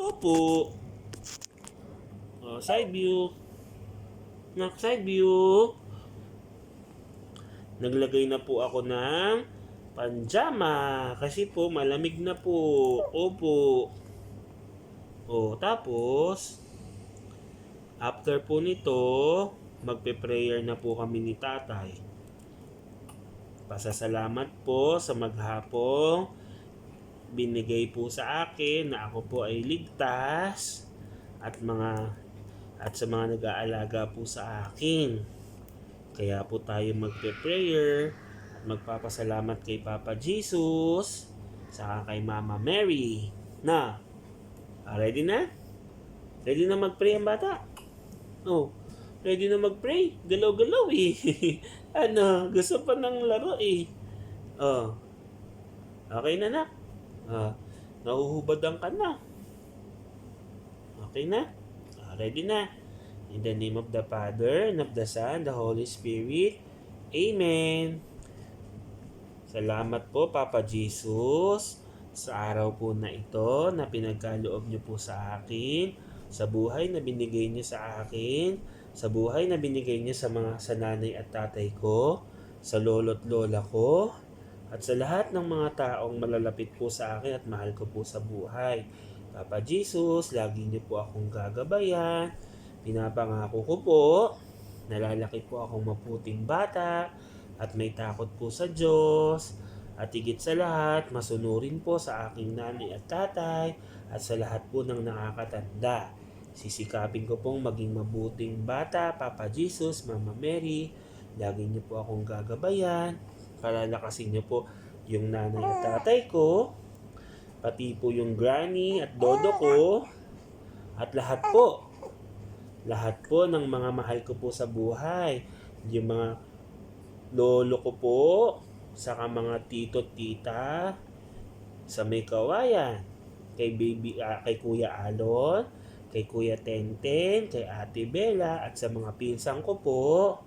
Opo. Side view. Side view. Naglagay na po ako ng panjama kasi po malamig na po. Opo. Tapos after po nito, magpe-prayer na po kami ni tatay. Pasasalamat po sa maghapong binigay po sa akin na ako po ay ligtas at sa mga nag-aalaga po sa akin. Kaya po tayo magpe-prayer at magpapasalamat kay Papa Jesus saka kay Mama Mary. Ready na? Ready na mag-pray ang bata? Ready na mag-pray? Galaw-galaw eh. Gusto pa ng laro eh. Okay na na? Nahuhubadan ka na. Okay na? Ready na? In the name of the Father, and of the Son, the Holy Spirit. Amen. Salamat po, Papa Jesus, sa araw po na ito na pinagkaloob niyo po sa akin, sa buhay na binigay niyo sa akin, sa buhay na binigay niyo sa nanay at tatay ko, sa lolo't lola ko, at sa lahat ng mga taong malalapit po sa akin at mahal ko po sa buhay. Papa Jesus, lagi niyo po akong gagabayan. Pinapangako ko po, nalalaki po akong maputing bata at may takot po sa Diyos. At higit sa lahat, masunurin po sa aking nanay at tatay at sa lahat po ng nakakatanda. Sisikapin ko pong maging mabuting bata, Papa Jesus, Mama Mary. Lagi niyo po akong gagabayan. Palalakasin niyo po yung nanay at tatay ko, pati po yung granny at dodo ko, at lahat po ng mga mahal ko po sa buhay. Yung mga lolo ko po, saka mga tito at tita sa may kawayan, kay Kuya Alon, kay Kuya Tenten, kay Ate Bella, at sa mga pinsang ko po.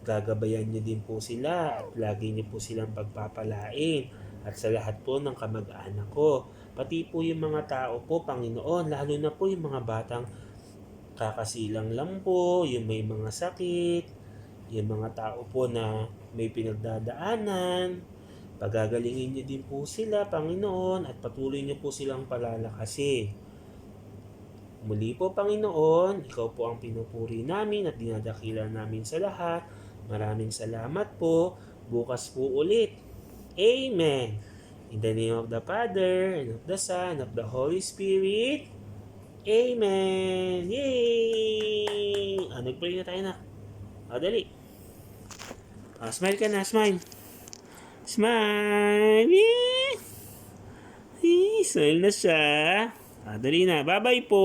Gagabayan niyo din po sila at lagi niyo po silang pagpapalain, at sa lahat po ng kamag-anak ko. Pati po yung mga tao po, Panginoon, lalo na po yung mga batang kakasilang lang po, yung may mga sakit, yung mga tao po na may pinagdadaanan. Pagagalingin niyo din po sila, Panginoon, at patuloy niyo po silang palalakasin. Muli po, Panginoon, ikaw po ang pinupuri namin at dinadakila namin sa lahat. Maraming salamat po. Bukas po ulit. Amen. In the name of the Father, and of the Son, and of the Holy Spirit. Amen. Yay! Nag-pray na tayo na. Dali. Smile ka na, smile. Smile! Yay! Smile na siya. Dali na. Bye-bye po.